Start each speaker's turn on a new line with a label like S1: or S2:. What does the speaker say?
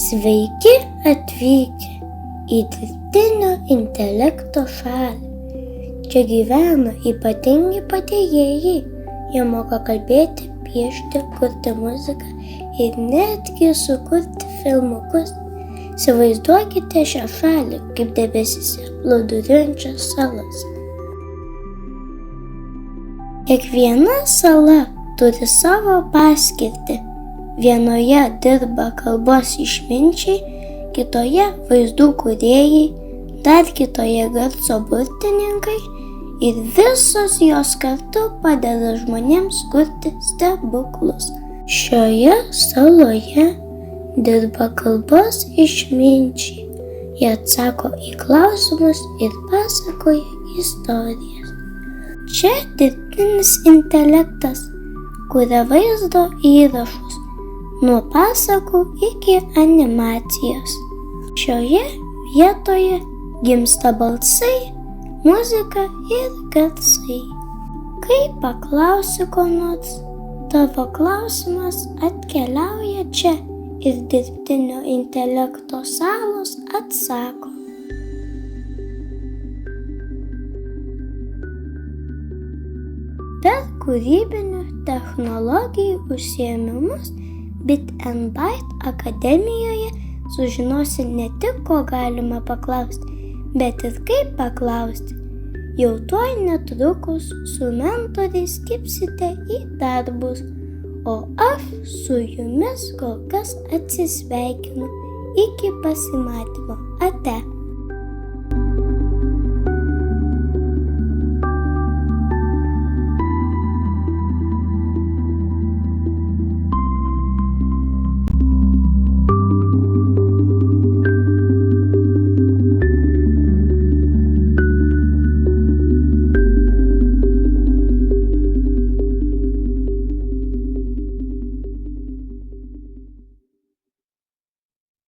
S1: Sveiki atvykę į dirbtinio intelekto šalį. Čia gyvena ypatingi padėjėjai. Jie moka kalbėti, piešti, kurti muziką ir netgi sukurti filmukus. Įsivaizduokite šią šalį kaip debesyse plūduriuojančias salas. Kiekviena sala turi savo paskirtį. Vienoje dirba kalbos išminčiai, kitoje vaizdų kūrėjai, dar kitoje garso burtininkai ir visos jos kartu padeda žmonėms kurti stebuklus. Šioje saloje dirba kalbos išminčiai. Jie atsako į klausimus ir pasakoja istorijas. Čia dirbtinis intelektas kuria vaizdo įrašus nuo pasakų iki animacijos. Šioje vietoje gimsta balsai, muzika ir garsai. Kai paklausi ko nors, tavo klausimas atkeliauja čia ir dirbtinio intelekto salos atsako. Per kūrybinių technologijų užsiėmimus Bit and Byte akademijoje sužinosi ne tik, ko galima paklausti, bet ir kaip paklausti. Jau tuoj netrukus su mentoriais kibsite į darbus, o aš su jumis kol kas atsisveikinu. Iki pasimatymo. Ate.